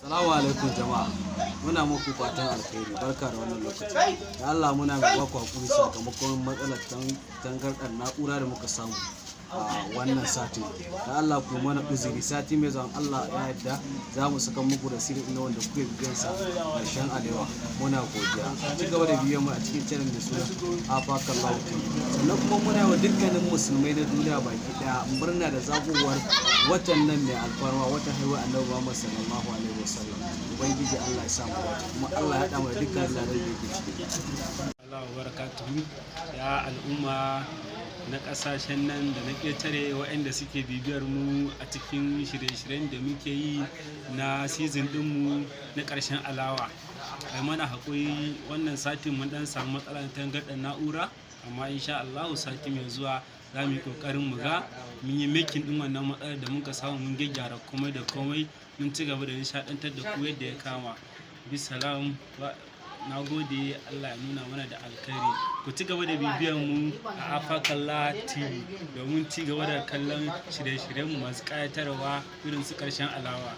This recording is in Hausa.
Assalamu alaikum jama'a. Muna muku fatan alkhairi. Barka da wannan lokaci. Da Allah muna mai baku hakuri sakamakon matsalar tangarɗar na'ura da muka samu a wannan satin. Da Allah ku mana uzuri sati mai zuwa Allah ya yarda za mu saka muku da sirri na wanda kuke bibiyan sa karshen alewa. Muna godiya. Ci gaba da bibiyan mu a cikin channel da suna Afakallahu TV. Sannan kuma muna wa dukkanin musulmai na duniya baki daya murna da zagowar watan nan mai alfarma, watan haihuwar Annabi Muhammad sallallahu alaihi wasallam. Ubangiji Allah ya samu wata kuma Allah ya haɗa mu da dukkan ladan da yake ciki. Allahu barakatuhu ya al'umma na ƙasashen nan da na ƙetare waɗanda suke bibiyar mu a cikin shirye-shiryen da muke yi na season ɗinmu na ƙarshen alawa. Kai mana haƙuri wannan satin mun ɗan samu matsalar tangarɗar na'ura, amma insha Allahu sati mai zuwa za mu yi ƙoƙarin mu ga mun yi making ɗin wannan matsalar da muka samu, mun gyaggyara komai da komai, mun ci gaba da nishaɗantar da ku yadda ya kama. Bisalam, na gode, Allah ya nuna mana da alkhairi. Ku ci gaba da bibiyan mu a Afakallahu TV domin ci gaba da kallon shirye-shiryen mu masu ƙayatarwa irin su ƙarshen alawa.